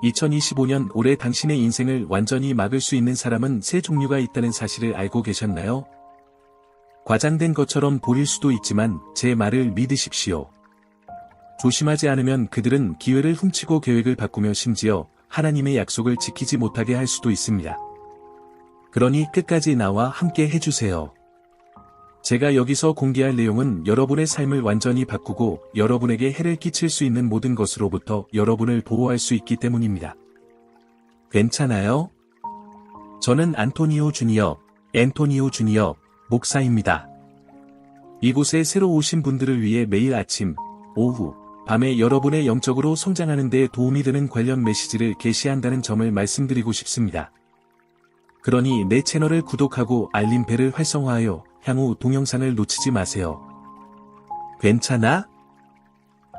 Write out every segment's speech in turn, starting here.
2025년 올해 당신의 인생을 완전히 막을 수 있는 사람은 세 종류가 있다는 사실을 알고 계셨나요? 과장된 것처럼 보일 수도 있지만 제 말을 믿으십시오. 조심하지 않으면 그들은 기회를 훔치고 계획을 바꾸며 심지어 하나님의 약속을 지키지 못하게 할 수도 있습니다. 그러니 끝까지 나와 함께 해주세요. 제가 여기서 공개할 내용은 여러분의 삶을 완전히 바꾸고 여러분에게 해를 끼칠 수 있는 모든 것으로부터 여러분을 보호할 수 있기 때문입니다. 괜찮아요? 저는 앤토니오 주니어 목사입니다. 이곳에 새로 오신 분들을 위해 매일 아침, 오후, 밤에 여러분의 영적으로 성장하는 데 도움이 되는 관련 메시지를 게시한다는 점을 말씀드리고 싶습니다. 그러니 내 채널을 구독하고 알림벨을 활성화하여 향후 동영상을 놓치지 마세요. 괜찮아?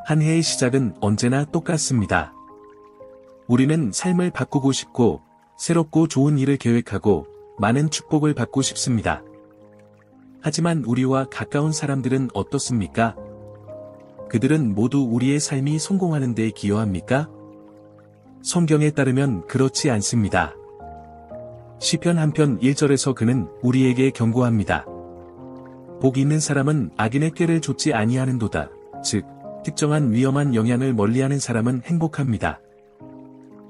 한 해의 시작은 언제나 똑같습니다. 우리는 삶을 바꾸고 싶고, 새롭고 좋은 일을 계획하고, 많은 축복을 받고 싶습니다. 하지만 우리와 가까운 사람들은 어떻습니까? 그들은 모두 우리의 삶이 성공하는 데 기여합니까? 성경에 따르면 그렇지 않습니다. 시편 한편 1절에서 그는 우리에게 경고합니다. 복 있는 사람은 악인의 꾀를 좇지 아니하는도다. 즉, 특정한 위험한 영향을 멀리하는 사람은 행복합니다.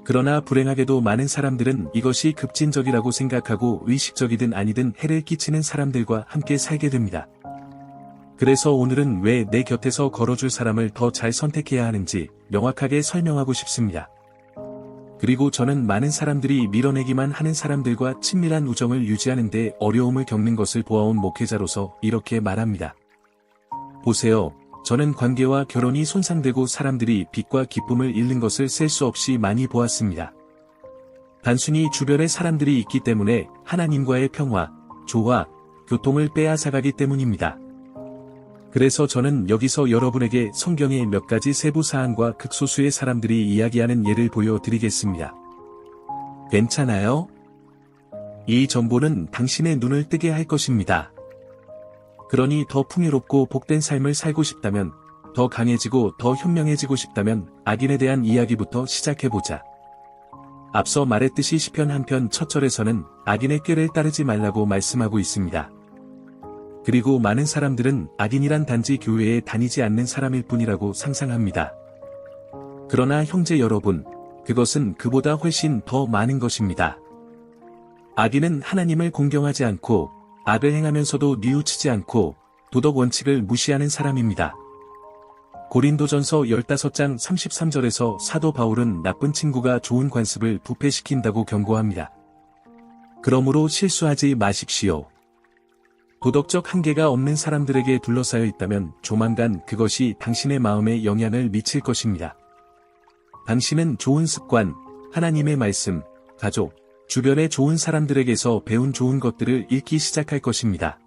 그러나 불행하게도 많은 사람들은 이것이 급진적이라고 생각하고 의식적이든 아니든 해를 끼치는 사람들과 함께 살게 됩니다. 그래서 오늘은 왜 내 곁에서 걸어줄 사람을 더 잘 선택해야 하는지 명확하게 설명하고 싶습니다. 그리고 저는 많은 사람들이 밀어내기만 하는 사람들과 친밀한 우정을 유지하는 데 어려움을 겪는 것을 보아온 목회자로서 이렇게 말합니다. 보세요. 저는 관계와 결혼이 손상되고 사람들이 빛과 기쁨을 잃는 것을 셀 수 없이 많이 보았습니다. 단순히 주변에 사람들이 있기 때문에 하나님과의 평화, 조화, 교통을 빼앗아가기 때문입니다. 그래서 저는 여기서 여러분에게 성경의 몇 가지 세부 사항과 극소수의 사람들이 이야기하는 예를 보여드리겠습니다. 괜찮아요? 이 정보는 당신의 눈을 뜨게 할 것입니다. 그러니 더 풍요롭고 복된 삶을 살고 싶다면, 더 강해지고 더 현명해지고 싶다면 악인에 대한 이야기부터 시작해보자. 앞서 말했듯이 시편 한편 첫 절에서는 악인의 꾀를 따르지 말라고 말씀하고 있습니다. 그리고 많은 사람들은 악인이란 단지 교회에 다니지 않는 사람일 뿐이라고 상상합니다. 그러나 형제 여러분, 그것은 그보다 훨씬 더 많은 것입니다. 악인은 하나님을 공경하지 않고, 악을 행하면서도 뉘우치지 않고, 도덕 원칙을 무시하는 사람입니다. 고린도전서 15장 33절에서 사도 바울은 나쁜 친구가 좋은 관습을 부패시킨다고 경고합니다. 그러므로 실수하지 마십시오. 도덕적 한계가 없는 사람들에게 둘러싸여 있다면 조만간 그것이 당신의 마음에 영향을 미칠 것입니다. 당신은 좋은 습관, 하나님의 말씀, 가족, 주변의 좋은 사람들에게서 배운 좋은 것들을 읽기 시작할 것입니다.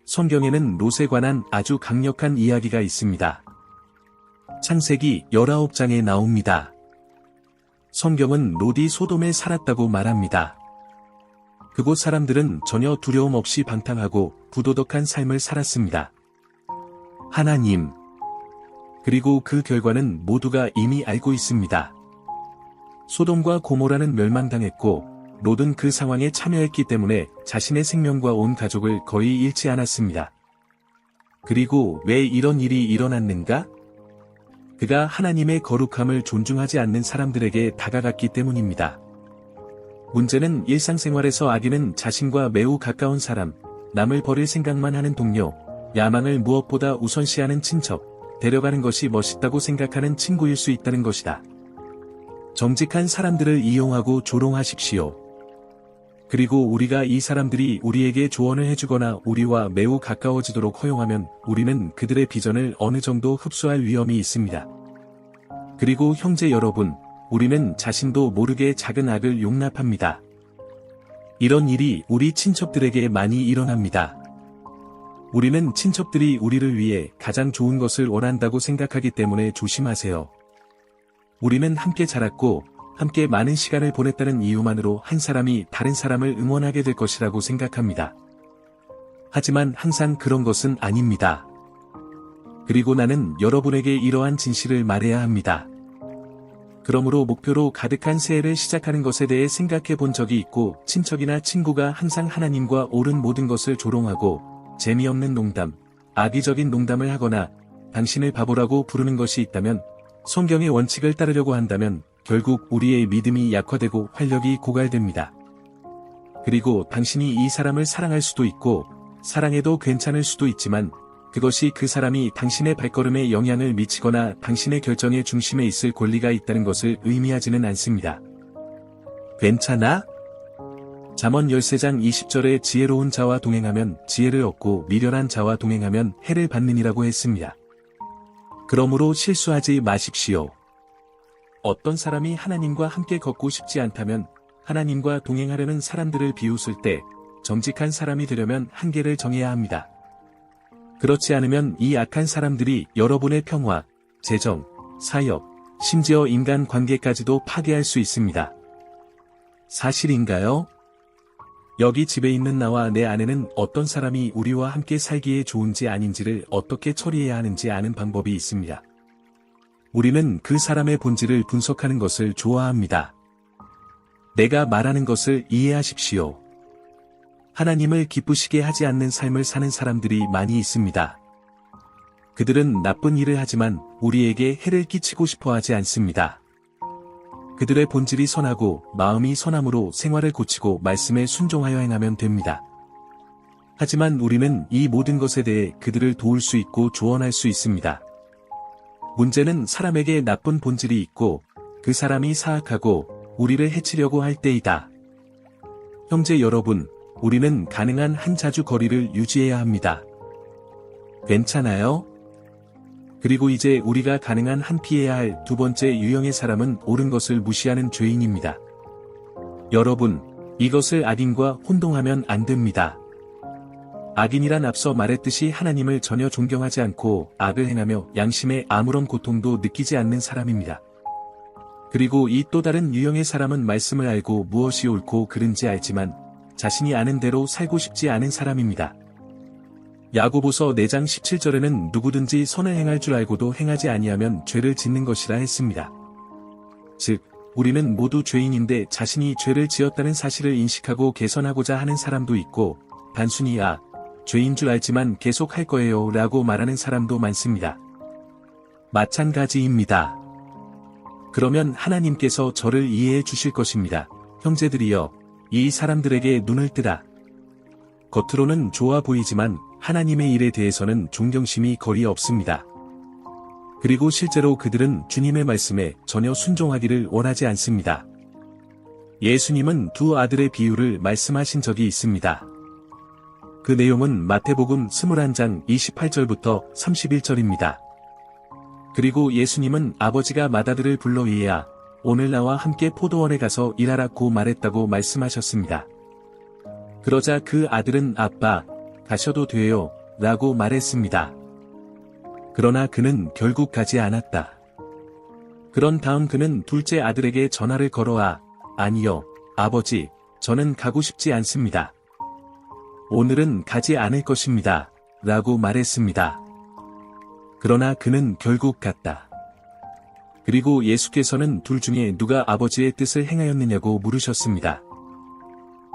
성경에는 롯에 관한 아주 강력한 이야기가 있습니다. 창세기 19장에 나옵니다. 성경은 롯이 소돔에 살았다고 말합니다. 그곳 사람들은 전혀 두려움 없이 방탕하고 부도덕한 삶을 살았습니다. 하나님. 그리고 그 결과는 모두가 이미 알고 있습니다. 소돔과 고모라는 멸망당했고, 롯은 그 상황에 참여했기 때문에 자신의 생명과 온 가족을 거의 잃지 않았습니다. 그리고 왜 이런 일이 일어났는가? 그가 하나님의 거룩함을 존중하지 않는 사람들에게 다가갔기 때문입니다. 문제는 일상생활에서 악인은 자신과 매우 가까운 사람, 남을 버릴 생각만 하는 동료, 야망을 무엇보다 우선시하는 친척, 데려가는 것이 멋있다고 생각하는 친구일 수 있다는 것이다. 정직한 사람들을 이용하고 조롱하십시오. 그리고 우리가 이 사람들이 우리에게 조언을 해주거나 우리와 매우 가까워지도록 허용하면 우리는 그들의 비전을 어느 정도 흡수할 위험이 있습니다. 그리고 형제 여러분, 우리는 자신도 모르게 작은 악을 용납합니다. 이런 일이 우리 친척들에게 많이 일어납니다. 우리는 친척들이 우리를 위해 가장 좋은 것을 원한다고 생각하기 때문에 조심하세요. 우리는 함께 자랐고, 함께 많은 시간을 보냈다는 이유만으로 한 사람이 다른 사람을 응원하게 될 것이라고 생각합니다. 하지만 항상 그런 것은 아닙니다. 그리고 나는 여러분에게 이러한 진실을 말해야 합니다. 그러므로 목표로 가득한 새해를 시작하는 것에 대해 생각해 본 적이 있고 친척이나 친구가 항상 하나님과 옳은 모든 것을 조롱하고 재미없는 농담, 악의적인 농담을 하거나 당신을 바보라고 부르는 것이 있다면 성경의 원칙을 따르려고 한다면 결국 우리의 믿음이 약화되고 활력이 고갈됩니다. 그리고 당신이 이 사람을 사랑할 수도 있고 사랑해도 괜찮을 수도 있지만 그것이 그 사람이 당신의 발걸음에 영향을 미치거나 당신의 결정의 중심에 있을 권리가 있다는 것을 의미하지는 않습니다. 괜찮아? 잠언 13장 20절에 지혜로운 자와 동행하면 지혜를 얻고 미련한 자와 동행하면 해를 받느니라고 했습니다. 그러므로 실수하지 마십시오. 어떤 사람이 하나님과 함께 걷고 싶지 않다면 하나님과 동행하려는 사람들을 비웃을 때 정직한 사람이 되려면 한계를 정해야 합니다. 그렇지 않으면 이 악한 사람들이 여러분의 평화, 재정, 사역, 심지어 인간 관계까지도 파괴할 수 있습니다. 사실인가요? 여기 집에 있는 나와 내 아내는 어떤 사람이 우리와 함께 살기에 좋은지 아닌지를 어떻게 처리해야 하는지 아는 방법이 있습니다. 우리는 그 사람의 본질을 분석하는 것을 좋아합니다. 내가 말하는 것을 이해하십시오. 하나님을 기쁘시게 하지 않는 삶을 사는 사람들이 많이 있습니다. 그들은 나쁜 일을 하지만 우리에게 해를 끼치고 싶어 하지 않습니다. 그들의 본질이 선하고 마음이 선함으로 생활을 고치고 말씀에 순종하여 행하면 됩니다. 하지만 우리는 이 모든 것에 대해 그들을 도울 수 있고 조언할 수 있습니다. 문제는 사람에게 나쁜 본질이 있고 그 사람이 사악하고 우리를 해치려고 할 때이다. 형제 여러분, 우리는 가능한 한 자주 거리를 유지해야 합니다. 괜찮아요? 그리고 이제 우리가 가능한 한 피해야 할 두 번째 유형의 사람은 옳은 것을 무시하는 죄인입니다. 여러분, 이것을 악인과 혼동하면 안 됩니다. 악인이란 앞서 말했듯이 하나님을 전혀 존경하지 않고 악을 행하며 양심에 아무런 고통도 느끼지 않는 사람입니다. 그리고 이 또 다른 유형의 사람은 말씀을 알고 무엇이 옳고 그른지 알지만 자신이 아는 대로 살고 싶지 않은 사람입니다. 야고보서 4장 17절에는 누구든지 선을 행할 줄 알고도 행하지 아니하면 죄를 짓는 것이라 했습니다. 즉, 우리는 모두 죄인인데 자신이 죄를 지었다는 사실을 인식하고 개선하고자 하는 사람도 있고 단순히 죄인 줄 알지만 계속 할 거예요 라고 말하는 사람도 많습니다. 마찬가지입니다. 그러면 하나님께서 저를 이해해 주실 것입니다. 형제들이여, 이 사람들에게 눈을 뜨라. 겉으로는 좋아 보이지만 하나님의 일에 대해서는 존경심이 거의 없습니다. 그리고 실제로 그들은 주님의 말씀에 전혀 순종하기를 원하지 않습니다. 예수님은 두 아들의 비유를 말씀하신 적이 있습니다. 그 내용은 마태복음 21장 28절부터 31절입니다. 그리고 예수님은 아버지가 맏아들을 불러 얘야, 오늘 나와 함께 포도원에 가서 일하라고 말했다고 말씀하셨습니다. 그러자 그 아들은 아빠, 가셔도 돼요, 라고 말했습니다. 그러나 그는 결국 가지 않았다. 그런 다음 그는 둘째 아들에게 전화를 걸어 아니요, 아버지, 저는 가고 싶지 않습니다. 오늘은 가지 않을 것입니다. 라고 말했습니다. 그러나 그는 결국 갔다. 그리고 예수께서는 둘 중에 누가 아버지의 뜻을 행하였느냐고 물으셨습니다.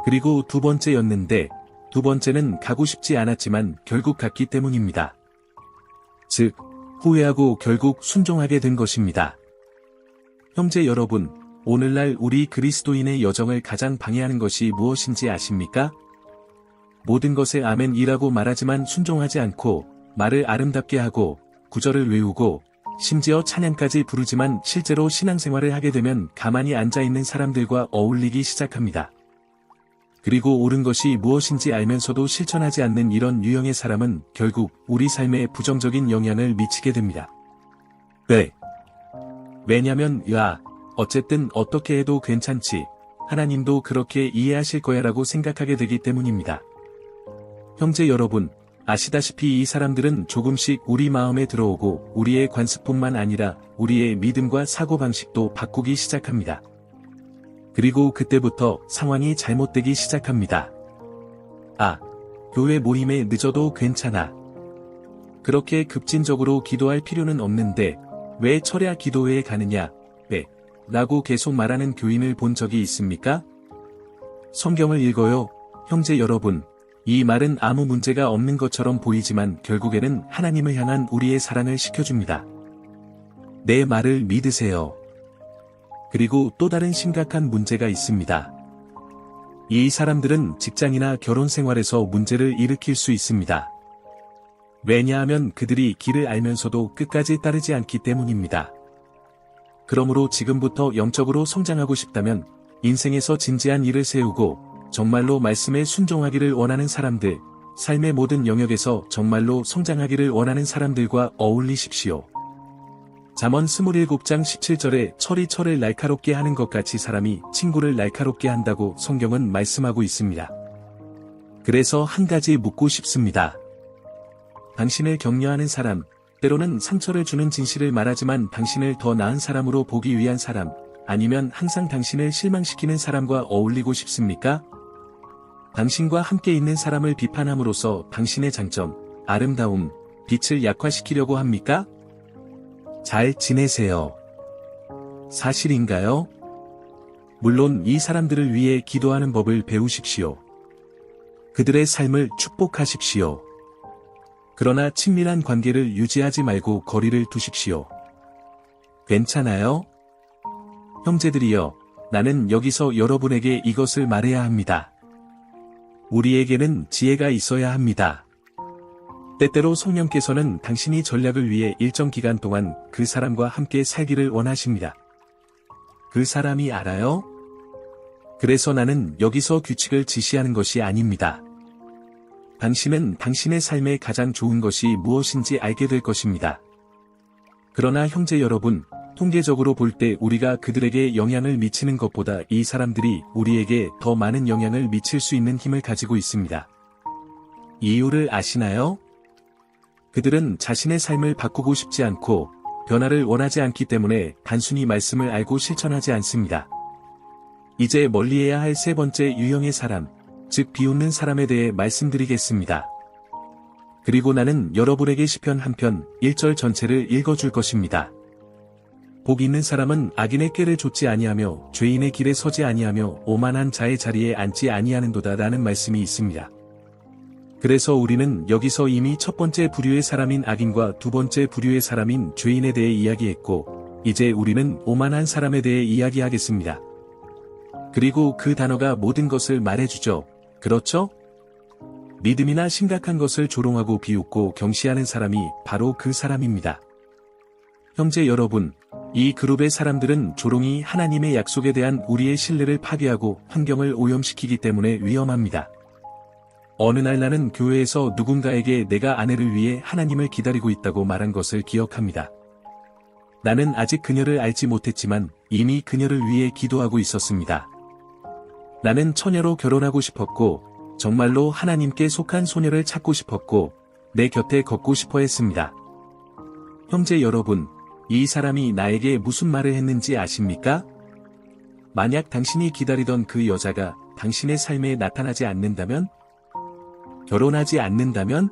그리고 두 번째였는데 두 번째는 가고 싶지 않았지만 결국 갔기 때문입니다. 즉, 후회하고 결국 순종하게 된 것입니다. 형제 여러분, 오늘날 우리 그리스도인의 여정을 가장 방해하는 것이 무엇인지 아십니까? 모든 것에 아멘이라고 말하지만 순종하지 않고 말을 아름답게 하고 구절을 외우고 심지어 찬양까지 부르지만 실제로 신앙생활을 하게 되면 가만히 앉아있는 사람들과 어울리기 시작합니다. 그리고 옳은 것이 무엇인지 알면서도 실천하지 않는 이런 유형의 사람은 결국 우리 삶에 부정적인 영향을 미치게 됩니다. 왜? 왜냐면 어쨌든 어떻게 해도 괜찮지, 하나님도 그렇게 이해하실 거야 라고 생각하게 되기 때문입니다. 형제 여러분, 아시다시피 이 사람들은 조금씩 우리 마음에 들어오고 우리의 관습뿐만 아니라 우리의 믿음과 사고방식도 바꾸기 시작합니다. 그리고 그때부터 상황이 잘못되기 시작합니다. 교회 모임에 늦어도 괜찮아. 그렇게 급진적으로 기도할 필요는 없는데 왜 철야 기도회에 가느냐? 라고 계속 말하는 교인을 본 적이 있습니까? 성경을 읽어요, 형제 여러분. 이 말은 아무 문제가 없는 것처럼 보이지만 결국에는 하나님을 향한 우리의 사랑을 시켜줍니다. 내 말을 믿으세요. 그리고 또 다른 심각한 문제가 있습니다. 이 사람들은 직장이나 결혼 생활에서 문제를 일으킬 수 있습니다. 왜냐하면 그들이 길을 알면서도 끝까지 따르지 않기 때문입니다. 그러므로 지금부터 영적으로 성장하고 싶다면 인생에서 진지한 일을 세우고 정말로 말씀에 순종하기를 원하는 사람들, 삶의 모든 영역에서 정말로 성장하기를 원하는 사람들과 어울리십시오. 잠언 27장 17절에 철이 날카롭게 하는 것 같이 사람이 친구를 날카롭게 한다고 성경은 말씀하고 있습니다. 그래서 한 가지 묻고 싶습니다. 당신을 격려하는 사람, 때로는 상처를 주는 진실을 말하지만 당신을 더 나은 사람으로 보기 위한 사람, 아니면 항상 당신을 실망시키는 사람과 어울리고 싶습니까? 당신과 함께 있는 사람을 비판함으로써 당신의 장점, 아름다움, 빛을 약화시키려고 합니까? 잘 지내세요. 사실인가요? 물론 이 사람들을 위해 기도하는 법을 배우십시오. 그들의 삶을 축복하십시오. 그러나 친밀한 관계를 유지하지 말고 거리를 두십시오. 괜찮아요? 형제들이여, 나는 여기서 여러분에게 이것을 말해야 합니다. 우리에게는 지혜가 있어야 합니다. 때때로 성령께서는 당신이 전략을 위해 일정 기간 동안 그 사람과 함께 살기를 원하십니다. 그 사람이 알아요? 그래서 나는 여기서 규칙을 지시하는 것이 아닙니다. 당신은 당신의 삶에 가장 좋은 것이 무엇인지 알게 될 것입니다. 그러나 형제 여러분, 통계적으로 볼 때 우리가 그들에게 영향을 미치는 것보다 이 사람들이 우리에게 더 많은 영향을 미칠 수 있는 힘을 가지고 있습니다. 이유를 아시나요? 그들은 자신의 삶을 바꾸고 싶지 않고 변화를 원하지 않기 때문에 단순히 말씀을 알고 실천하지 않습니다. 이제 멀리해야 할 세 번째 유형의 사람, 즉 비웃는 사람에 대해 말씀드리겠습니다. 그리고 나는 여러분에게 시편 한 편 1절 전체를 읽어줄 것입니다. 복 있는 사람은 악인의 꾀를 좇지 아니하며 죄인의 길에 서지 아니하며 오만한 자의 자리에 앉지 아니하는도다 라는 말씀이 있습니다. 그래서 우리는 여기서 이미 첫 번째 부류의 사람인 악인과 두 번째 부류의 사람인 죄인에 대해 이야기했고, 이제 우리는 오만한 사람에 대해 이야기하겠습니다. 그리고 그 단어가 모든 것을 말해주죠. 그렇죠? 믿음이나 심각한 것을 조롱하고 비웃고 경시하는 사람이 바로 그 사람입니다. 형제 여러분, 이 그룹의 사람들은 조롱이 하나님의 약속에 대한 우리의 신뢰를 파괴하고 환경을 오염시키기 때문에 위험합니다. 어느 날 나는 교회에서 누군가에게 내가 아내를 위해 하나님을 기다리고 있다고 말한 것을 기억합니다. 나는 아직 그녀를 알지 못했지만 이미 그녀를 위해 기도하고 있었습니다. 나는 처녀로 결혼하고 싶었고, 정말로 하나님께 속한 소녀를 찾고 싶었고, 내 곁에 걷고 싶어 했습니다. 형제 여러분, 이 사람이 나에게 무슨 말을 했는지 아십니까? 만약 당신이 기다리던 그 여자가 당신의 삶에 나타나지 않는다면? 결혼하지 않는다면?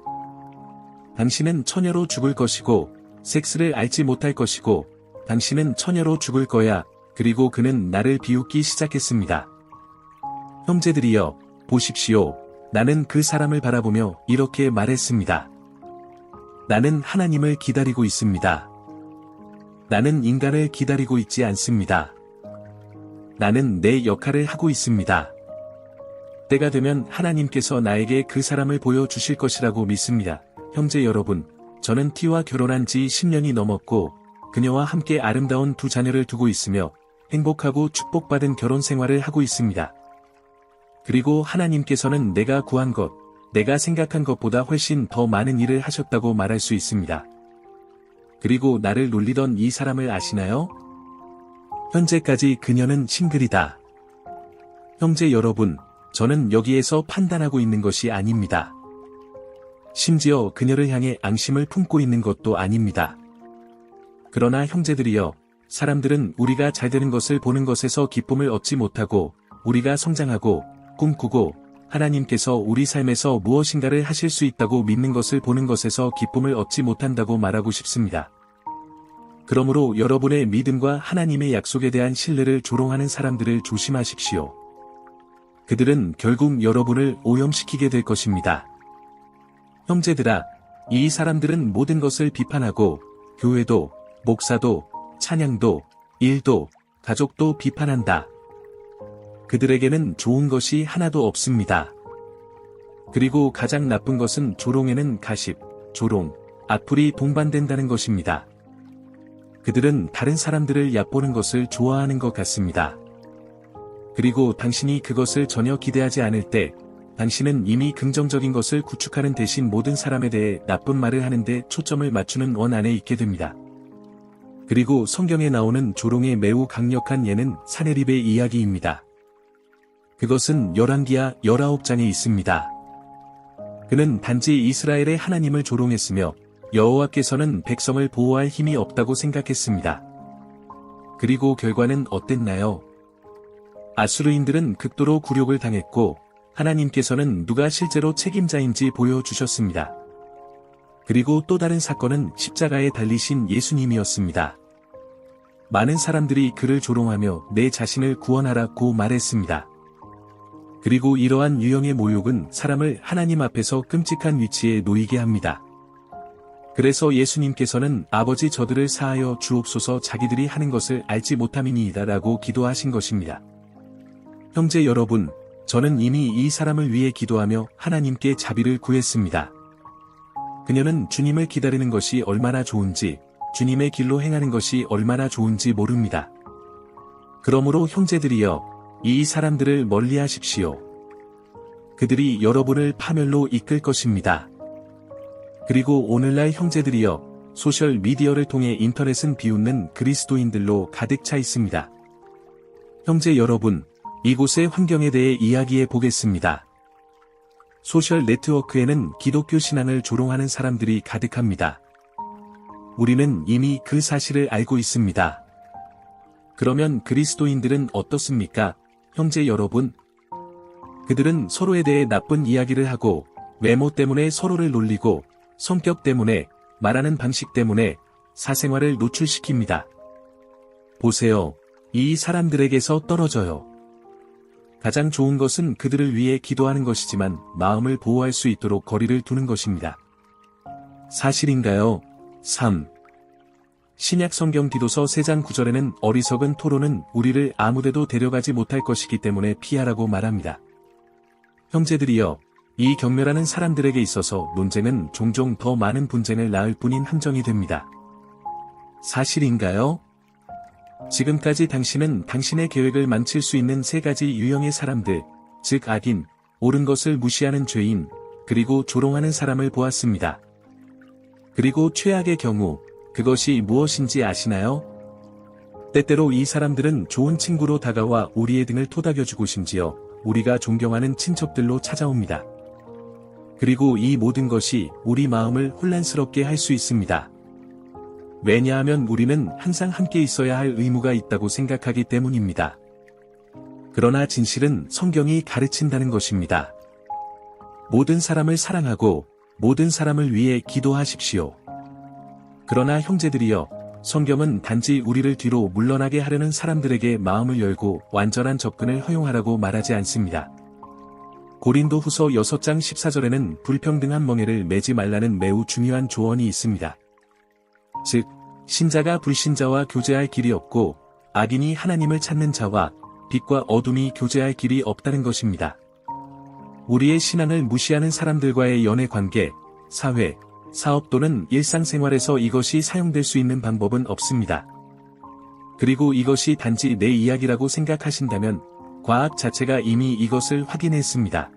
당신은 처녀로 죽을 것이고, 섹스를 알지 못할 것이고, 당신은 처녀로 죽을 거야. 그리고 그는 나를 비웃기 시작했습니다. 형제들이여, 보십시오. 나는 그 사람을 바라보며 이렇게 말했습니다. 나는 하나님을 기다리고 있습니다. 나는 인간을 기다리고 있지 않습니다. 나는 내 역할을 하고 있습니다. 때가 되면 하나님께서 나에게 그 사람을 보여주실 것이라고 믿습니다. 형제 여러분, 저는 T와 결혼한 지 10년이 넘었고, 그녀와 함께 아름다운 두 자녀를 두고 있으며, 행복하고 축복받은 결혼 생활을 하고 있습니다. 그리고 하나님께서는 내가 구한 것, 내가 생각한 것보다 훨씬 더 많은 일을 하셨다고 말할 수 있습니다. 그리고 나를 놀리던 이 사람을 아시나요? 현재까지 그녀는 싱글이다. 형제 여러분, 저는 여기에서 판단하고 있는 것이 아닙니다. 심지어 그녀를 향해 앙심을 품고 있는 것도 아닙니다. 그러나 형제들이여, 사람들은 우리가 잘되는 것을 보는 것에서 기쁨을 얻지 못하고, 우리가 성장하고, 꿈꾸고, 하나님께서 우리 삶에서 무엇인가를 하실 수 있다고 믿는 것을 보는 것에서 기쁨을 얻지 못한다고 말하고 싶습니다. 그러므로 여러분의 믿음과 하나님의 약속에 대한 신뢰를 조롱하는 사람들을 조심하십시오. 그들은 결국 여러분을 오염시키게 될 것입니다. 형제들아, 이 사람들은 모든 것을 비판하고 교회도, 목사도, 찬양도, 일도, 가족도 비판한다. 그들에게는 좋은 것이 하나도 없습니다. 그리고 가장 나쁜 것은 조롱에는 가십, 조롱, 악플이 동반된다는 것입니다. 그들은 다른 사람들을 얕보는 것을 좋아하는 것 같습니다. 그리고 당신이 그것을 전혀 기대하지 않을 때, 당신은 이미 긍정적인 것을 구축하는 대신 모든 사람에 대해 나쁜 말을 하는데 초점을 맞추는 원 안에 있게 됩니다. 그리고 성경에 나오는 조롱의 매우 강력한 예는 사네립의 이야기입니다. 그것은 열왕기하 19장에 있습니다. 그는 단지 이스라엘의 하나님을 조롱했으며 여호와께서는 백성을 보호할 힘이 없다고 생각했습니다. 그리고 결과는 어땠나요? 아수르인들은 극도로 굴욕을 당했고 하나님께서는 누가 실제로 책임자인지 보여주셨습니다. 그리고 또 다른 사건은 십자가에 달리신 예수님이었습니다. 많은 사람들이 그를 조롱하며 내 자신을 구원하라고 말했습니다. 그리고 이러한 유형의 모욕은 사람을 하나님 앞에서 끔찍한 위치에 놓이게 합니다. 그래서 예수님께서는 아버지 저들을 사하여 주옵소서 자기들이 하는 것을 알지 못함이니이다 라고 기도하신 것입니다. 형제 여러분, 저는 이미 이 사람을 위해 기도하며 하나님께 자비를 구했습니다. 그녀는 주님을 기다리는 것이 얼마나 좋은지, 주님의 길로 행하는 것이 얼마나 좋은지 모릅니다. 그러므로 형제들이여, 이 사람들을 멀리하십시오. 그들이 여러분을 파멸로 이끌 것입니다. 그리고 오늘날 형제들이여, 소셜 미디어를 통해 인터넷은 비웃는 그리스도인들로 가득 차 있습니다. 형제 여러분, 이곳의 환경에 대해 이야기해 보겠습니다. 소셜 네트워크에는 기독교 신앙을 조롱하는 사람들이 가득합니다. 우리는 이미 그 사실을 알고 있습니다. 그러면 그리스도인들은 어떻습니까, 형제 여러분? 그들은 서로에 대해 나쁜 이야기를 하고, 외모 때문에 서로를 놀리고, 성격 때문에, 말하는 방식 때문에, 사생활을 노출시킵니다. 보세요. 이 사람들에게서 떨어져요. 가장 좋은 것은 그들을 위해 기도하는 것이지만 마음을 보호할 수 있도록 거리를 두는 것입니다. 사실인가요? 3. 신약 성경 디도서 3장 9절에는 어리석은 토론은 우리를 아무데도 데려가지 못할 것이기 때문에 피하라고 말합니다. 형제들이여, 이 경멸하는 사람들에게 있어서 논쟁은 종종 더 많은 분쟁을 낳을 뿐인 함정이 됩니다. 사실인가요? 지금까지 당신은 당신의 계획을 망칠 수 있는 3가지 유형의 사람들, 즉 악인, 옳은 것을 무시하는 죄인, 그리고 조롱하는 사람을 보았습니다. 그리고 최악의 경우, 그것이 무엇인지 아시나요? 때때로 이 사람들은 좋은 친구로 다가와 우리의 등을 토닥여주고 심지어 우리가 존경하는 친척들로 찾아옵니다. 그리고 이 모든 것이 우리 마음을 혼란스럽게 할 수 있습니다. 왜냐하면 우리는 항상 함께 있어야 할 의무가 있다고 생각하기 때문입니다. 그러나 진실은 성경이 가르친다는 것입니다. 모든 사람을 사랑하고 모든 사람을 위해 기도하십시오. 그러나 형제들이여, 성경은 단지 우리를 뒤로 물러나게 하려는 사람들에게 마음을 열고 완전한 접근을 허용하라고 말하지 않습니다. 고린도후서 6장 14절에는 불평등한 멍에를 매지 말라는 매우 중요한 조언이 있습니다. 즉, 신자가 불신자와 교제할 길이 없고 악인이 하나님을 찾는 자와 빛과 어둠이 교제할 길이 없다는 것입니다. 우리의 신앙을 무시하는 사람들과의 연애 관계, 사회, 사업 또는 일상생활에서 이것이 사용될 수 있는 방법은 없습니다. 그리고 이것이 단지 내 이야기라고 생각하신다면 과학 자체가 이미 이것을 확인했습니다.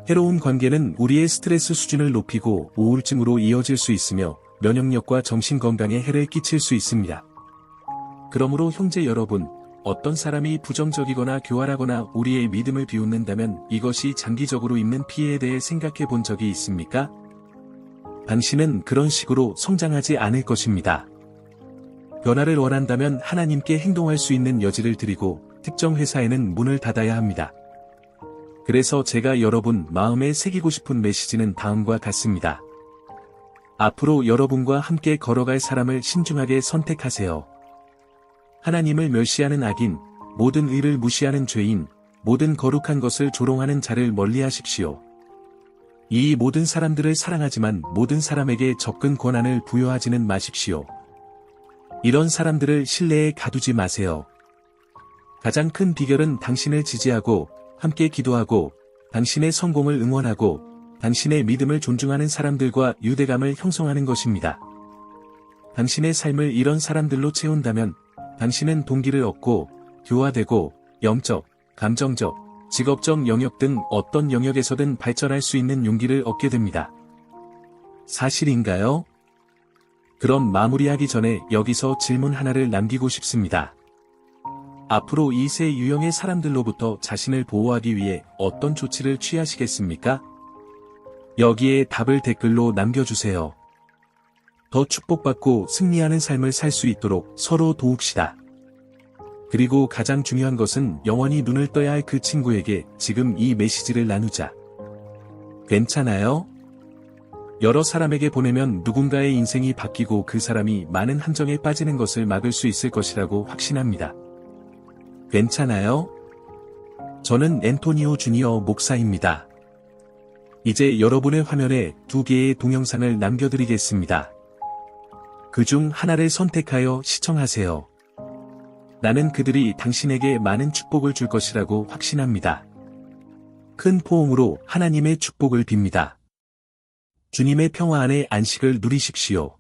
해로운 관계는 우리의 스트레스 수준을 높이고 우울증으로 이어질 수 있으며 면역력과 정신건강에 해를 끼칠 수 있습니다. 그러므로 형제 여러분, 어떤 사람이 부정적이거나 교활하거나 우리의 믿음을 비웃는다면 이것이 장기적으로 있는 피해에 대해 생각해 본 적이 있습니까? 당신은 그런 식으로 성장하지 않을 것입니다. 변화를 원한다면 하나님께 행동할 수 있는 여지를 드리고 특정 회사에는 문을 닫아야 합니다. 그래서 제가 여러분 마음에 새기고 싶은 메시지는 다음과 같습니다. 앞으로 여러분과 함께 걸어갈 사람을 신중하게 선택하세요. 하나님을 멸시하는 악인, 모든 의를 무시하는 죄인, 모든 거룩한 것을 조롱하는 자를 멀리하십시오. 이 모든 사람들을 사랑하지만 모든 사람에게 접근 권한을 부여하지는 마십시오. 이런 사람들을 신뢰에 가두지 마세요. 가장 큰 비결은 당신을 지지하고 함께 기도하고 당신의 성공을 응원하고 당신의 믿음을 존중하는 사람들과 유대감을 형성하는 것입니다. 당신의 삶을 이런 사람들로 채운다면 당신은 동기를 얻고 교화되고 영적, 감정적, 직업적 영역 등 어떤 영역에서든 발전할 수 있는 용기를 얻게 됩니다. 사실인가요? 그럼 마무리하기 전에 여기서 질문 하나를 남기고 싶습니다. 앞으로 이 세 유형의 사람들로부터 자신을 보호하기 위해 어떤 조치를 취하시겠습니까? 여기에 답을 댓글로 남겨주세요. 더 축복받고 승리하는 삶을 살 수 있도록 서로 도웁시다. 그리고 가장 중요한 것은 영원히 눈을 떠야 할 그 친구에게 지금 이 메시지를 나누자. 괜찮아요? 여러 사람에게 보내면 누군가의 인생이 바뀌고 그 사람이 많은 함정에 빠지는 것을 막을 수 있을 것이라고 확신합니다. 괜찮아요? 저는 앤토니오 주니어 목사입니다. 이제 여러분의 화면에 2개의 동영상을 남겨드리겠습니다. 그중 하나를 선택하여 시청하세요. 나는 그들이 당신에게 많은 축복을 줄 것이라고 확신합니다. 큰 포옹으로 하나님의 축복을 빕니다. 주님의 평화 안에 안식을 누리십시오.